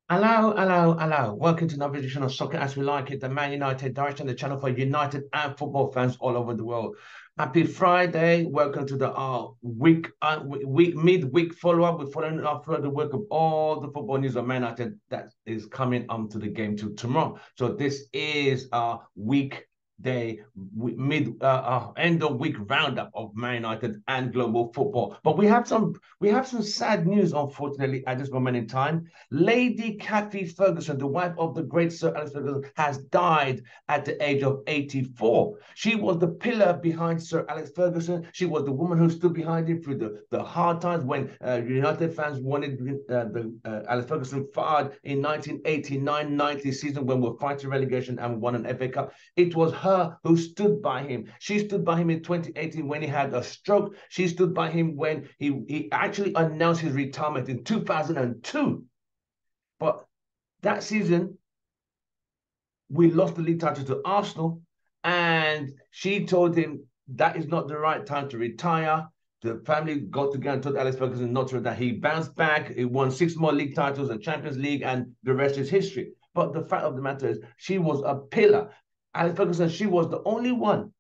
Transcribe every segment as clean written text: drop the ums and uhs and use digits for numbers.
Hello, hello, hello. Welcome to another edition of Soccer As We Like It, the Man United direction, the channel for United and football fans all over the world. Happy Friday. Welcome to the midweek follow-up. We're following up through the work of all the football news of Man United that is coming onto the game to tomorrow. So this is our week day end of week roundup of Man United and global football. But we have some sad news, unfortunately, at this moment in time. Lady Cathy Ferguson, the wife of the great Sir Alex Ferguson, has died at the age of 84. She was the pillar behind Sir Alex Ferguson. She was the woman who stood behind him through the hard times when United fans wanted Alex Ferguson fired in 1989-90 season when we were fighting relegation and won an FA Cup. It was her who stood by him. She stood by him in 2018 when he had a stroke. She stood by him when he actually announced his retirement in 2002. But that season, we lost the league title to Arsenal, and she told him that is not the right time to retire. The family got together and told Alex Ferguson not to retire. He bounced back. He won 6 more league titles and Champions League, and the rest is history. But the fact of the matter is, she was a pillar. Alex Ferguson, she was the only one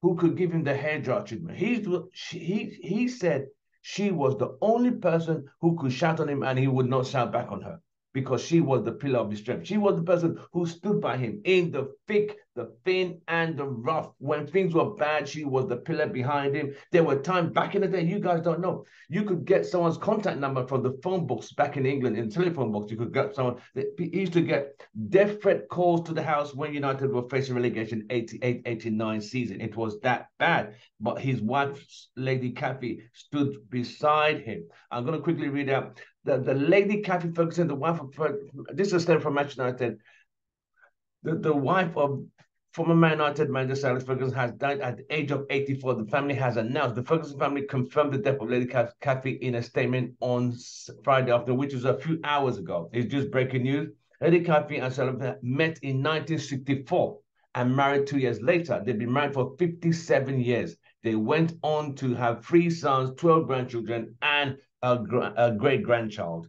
who could give him the hairdryer treatment. He said she was the only person who could shout on him and he would not shout back on her because she was the pillar of his strength. She was the person who stood by him in the thick, the thin, and the rough. When things were bad, she was the pillar behind him. There were times back in the day, you guys don't know, you could get someone's contact number from the phone books back in England, in telephone books. You could get someone, he used to get death threat calls to the house when United were facing relegation 88-89 season. It was that bad. But his wife, Lady Cathy, stood beside him. I'm going to quickly read out the Lady Cathy Ferguson, the wife of, this is a statement from Manchester United. The wife of former Man United manager Sir Alex Ferguson has died at the age of 84. The family has announced. The Ferguson family confirmed the death of Lady Cathy in a statement on Friday afternoon, which was a few hours ago. It's just breaking news. Lady Cathy and Sir Alex met in 1964 and married 2 years later. They've been married for 57 years. They went on to have 3 sons, 12 grandchildren, and a great grandchild.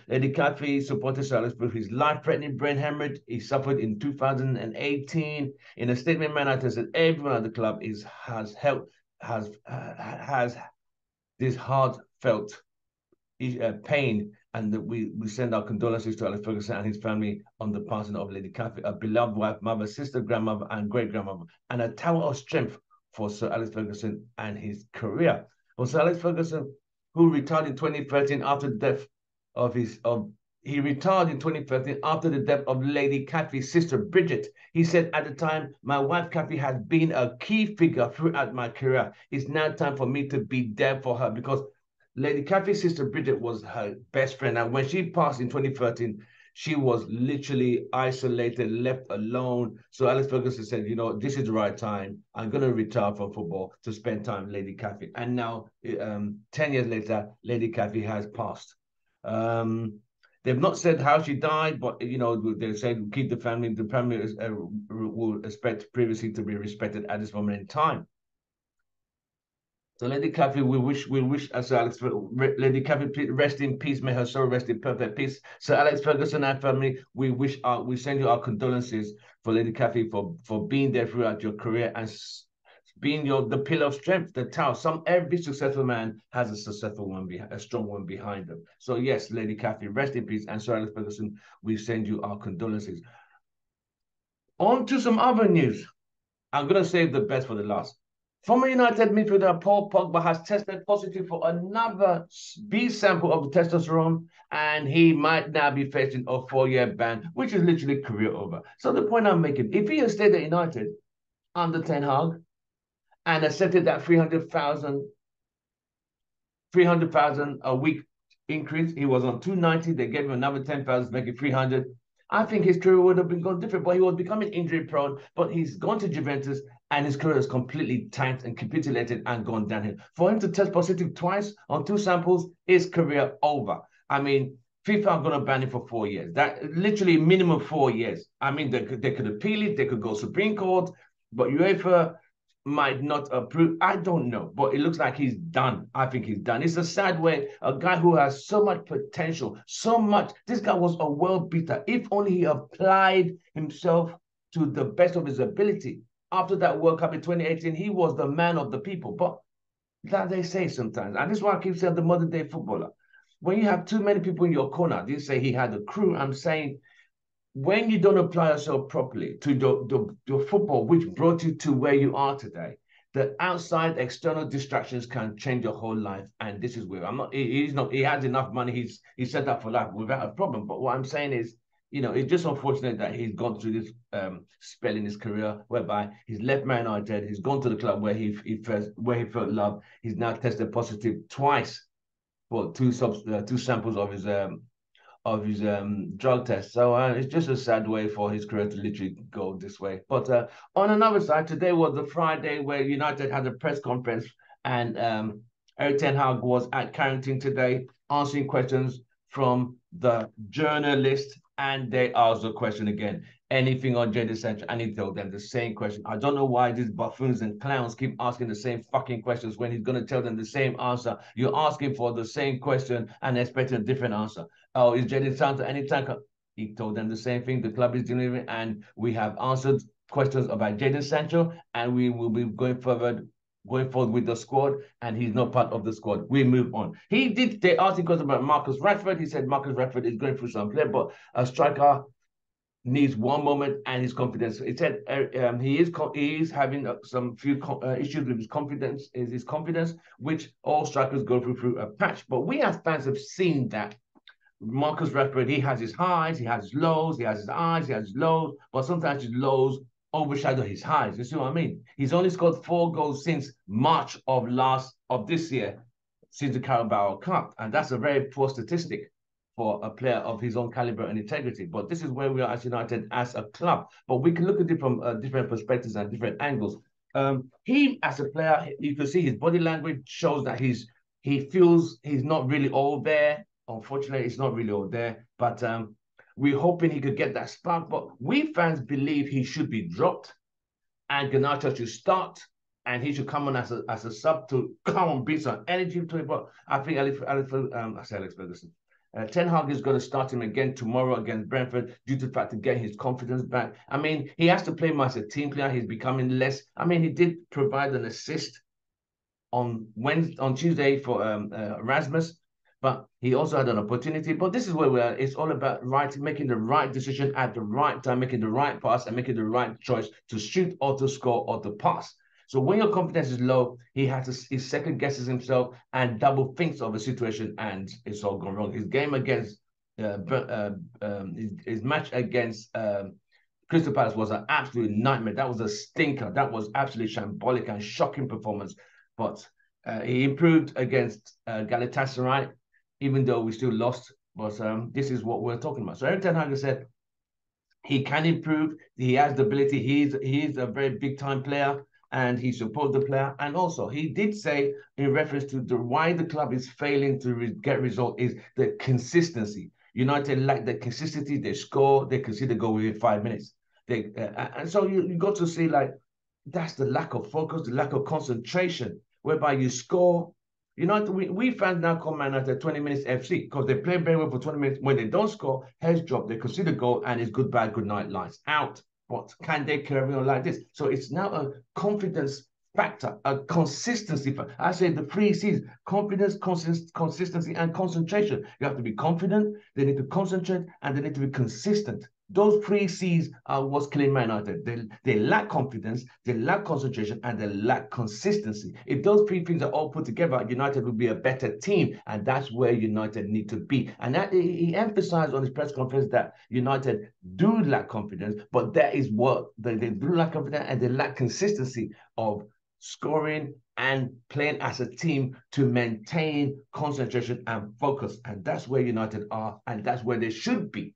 Lady Cathy supported Sir Alex with his life-threatening brain hemorrhage. He suffered in 2018. In a statement, Manutd said everyone at the club has this heartfelt pain, and that we send our condolences to Alex Ferguson and his family on the passing of Lady Cathy, a beloved wife, mother, sister, grandmother, and great grandmother, and a tower of strength for Sir Alex Ferguson and his career. For Sir Alex Ferguson, who retired in 2013 after the death of his of he retired in 2013 after the death of Lady Cathy's sister Bridget. He said at the time, my wife Cathy has been a key figure throughout my career. It's now time for me to be there for her because Lady Cathy's sister Bridget was her best friend. And when she passed in 2013, she was literally isolated, left alone. So Alex Ferguson said, this is the right time. I'm going to retire from football to spend time with Lady Cathy. And now, 10 years later, Lady Cathy has passed. They've not said how she died, but they said keep the family. The family will expect privacy to be respected at this moment in time. So Lady Cathy, we wish as Alex, Lady Cathy, rest in peace. May her soul rest in perfect peace. So Alex Ferguson and family, we send you our condolences for Lady Cathy for being there throughout your career and being the pillar of strength, the tower. Every successful man has a successful one, a strong one behind them. So yes, Lady Cathy, rest in peace. And Sir Alex Ferguson, we send you our condolences. On to some other news. I'm gonna save the best for the last. Former United midfielder Paul Pogba has tested positive for another B sample of the testosterone, and he might now be facing a 4-year ban, which is literally career over. So the point I'm making, if he had stayed at United under Ten Hag and accepted that 300,000 a week increase, he was on 290. They gave him another 10,000, make it 300. I think his career would have been gone different, but he was becoming injury prone. But he's gone to Juventus and his career is completely tanked and capitulated and gone downhill. For him to test positive twice on 2 samples, his career over. I mean, FIFA are going to ban him for 4 years. That literally minimum 4 years. I mean, they could appeal it, they could go Supreme Court, but UEFA might not approve. I don't know, but it looks like he's done. I think he's done. It's a sad way. A guy who has so much potential, so much. This guy was a world beater. If only he applied himself to the best of his ability. After that World Cup in 2018, he was the man of the people. But that they say sometimes, and this is why I keep saying the modern day footballer. When you have too many people in your corner, they say he had a crew. I'm saying when you don't apply yourself properly to the football, which brought you to where you are today, the outside external distractions can change your whole life. And this is where I'm not, he's not, he has enough money. He's set up for life without a problem. But what I'm saying is, it's just unfortunate that he's gone through this spell in his career whereby he's left Man United, he's gone to the club where he felt love. He's now tested positive twice for two samples of his drug test. So it's just a sad way for his career to literally go this way. But on another side, today was the Friday where United had a press conference, and Erik ten Hag was at Carrington today answering questions from the journalist, and they asked the question again. Anything on Jadon Sancho? And he told them the same question. I don't know why these buffoons and clowns keep asking the same fucking questions when he's going to tell them the same answer. You're asking for the same question and expecting a different answer. Oh, is Jadon Sancho anytime? He told them the same thing. The club is delivering, and we have answered questions about Jadon Sancho, and we will be going forward with the squad, and he's not part of the squad. We move on. They asked him questions about Marcus Rashford. He said Marcus Rashford is going through some play, but a striker needs one moment and his confidence. He said he is having some few issues with his confidence, which all strikers go through a patch. But we as fans have seen that Marcus Rashford, he has his highs, he has his lows, he has his highs, he has his lows, but sometimes his lows overshadow his highs. You see what I mean? He's only scored 4 goals since March of this year, since the Carabao Cup, and that's a very poor statistic for a player of his own caliber and integrity. But this is where we are as United as a club. But we can look at it from different perspectives and different angles. He, as a player, you can see his body language shows that he feels he's not really all there. Unfortunately, it's not really all there. But we're hoping he could get that spark. But we fans believe he should be dropped and Garnacho should start, and he should come on as a sub to come and bring some energy to it. But I think Alex Ferguson. Ten Hag is going to start him again tomorrow against Brentford due to the fact to get his confidence back. I mean, he has to play more as a team player. He's becoming less. I mean, he did provide an assist on Tuesday for Rasmus, but he also had an opportunity. But this is where we are. It's all about making the right decision at the right time, making the right pass, and making the right choice to shoot or to score or to pass. So when your confidence is low, he second guesses himself and double thinks of a situation, and it's all gone wrong. His game against his match against Crystal Palace was an absolute nightmare. That was a stinker. That was absolutely shambolic and shocking performance. But he improved against Galatasaray, even though we still lost. But this is what we're talking about. So Erik ten Hag said he can improve. He has the ability. He's a very big time player, and he supports the player. And also, he did say in reference to why the club is failing to get result is the consistency. United lack the consistency. They score, they concede a goal within 5 minutes. And so you got to see, like, that's the lack of focus, the lack of concentration, whereby you score. We fans now call Man United 20 minutes FC because they play very well for 20 minutes. When they don't score, heads drop, they concede a goal, and it's goodbye, good night, lights out. But can they carry on like this? So it's now a confidence factor, a consistency factor. I say the 3 C's: confidence, consistency, and concentration. You have to be confident, they need to concentrate, and they need to be consistent. Those 3 C's are what's killing Man United. They lack confidence, they lack concentration, and they lack consistency. If those 3 things are all put together, United will be a better team, and that's where United need to be. And that, he emphasized on his press conference that United do lack confidence, but that is what they do lack confidence, and they lack consistency of scoring and playing as a team to maintain concentration and focus. And that's where United are, and that's where they should be.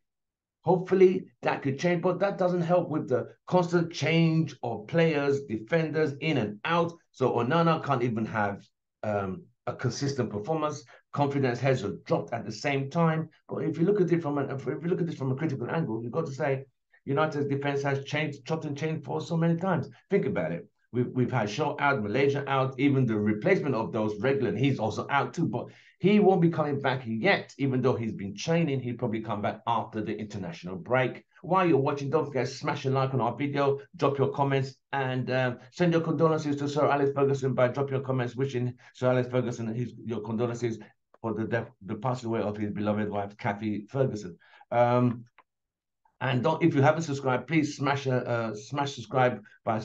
Hopefully that could change, but that doesn't help with the constant change of players, defenders in and out. So Onana can't even have a consistent performance. Confidence has dropped at the same time. But if you look at it from a critical angle, you've got to say United's defense has changed, chopped and changed for so many times. Think about it. We've had Shaw out, Malaysia out, even the replacement of those regular, he's also out too. But he won't be coming back yet, even though he's been training. He'll probably come back after the international break. While you're watching, don't forget to smash a like on our video, drop your comments, and send your condolences to Sir Alex Ferguson by dropping your comments wishing Sir Alex Ferguson your condolences for the passing away of his beloved wife, Kathy Ferguson. And don't, if you haven't subscribed, please smash subscribe by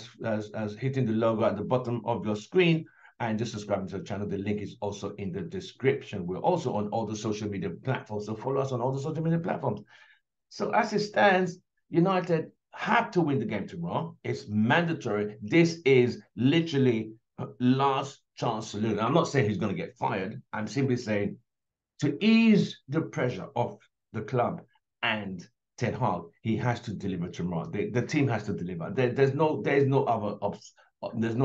hitting the logo at the bottom of your screen and just subscribing to the channel. The link is also in the description. We're also on all the social media platforms, so follow us on all the social media platforms. So as it stands, United have to win the game tomorrow. It's mandatory. This is literally last chance saloon. I'm not saying he's going to get fired. I'm simply saying to ease the pressure of the club and Ten Hag, he has to deliver tomorrow. The team has to deliver. There's no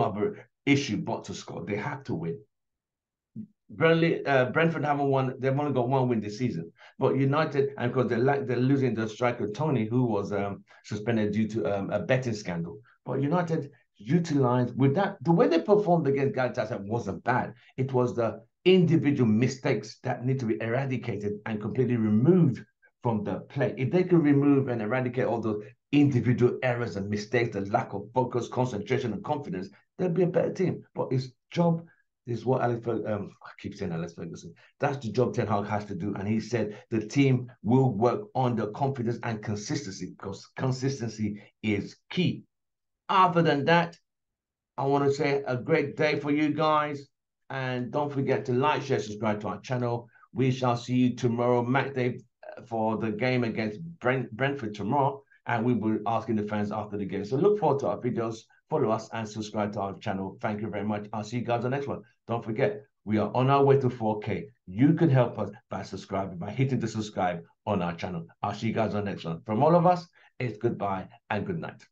other issue but to score. They have to win. Brentford haven't won. They've only got one win this season. But United, and because they're losing the striker Tony, who was suspended due to a betting scandal. But United utilized with that the way they performed against Galatasaray wasn't bad. It was the individual mistakes that need to be eradicated and completely removed from the play. If they could remove and eradicate all those individual errors and mistakes, the lack of focus, concentration, and confidence, they'll be a better team. But his job is what I keep saying Alex Ferguson. That's the job Ten Hag has to do. And he said the team will work on the confidence and consistency because consistency is key. Other than that, I want to say a great day for you guys. And don't forget to like, share, subscribe to our channel. We shall see you tomorrow, match day for the game against Brentford tomorrow. And we will be asking the fans after the game. So look forward to our videos. Follow us and subscribe to our channel. Thank you very much. I'll see you guys on the next one. Don't forget, we are on our way to 4K. You can help us by subscribing, by hitting the subscribe on our channel. I'll see you guys on the next one. From all of us, it's goodbye and good night.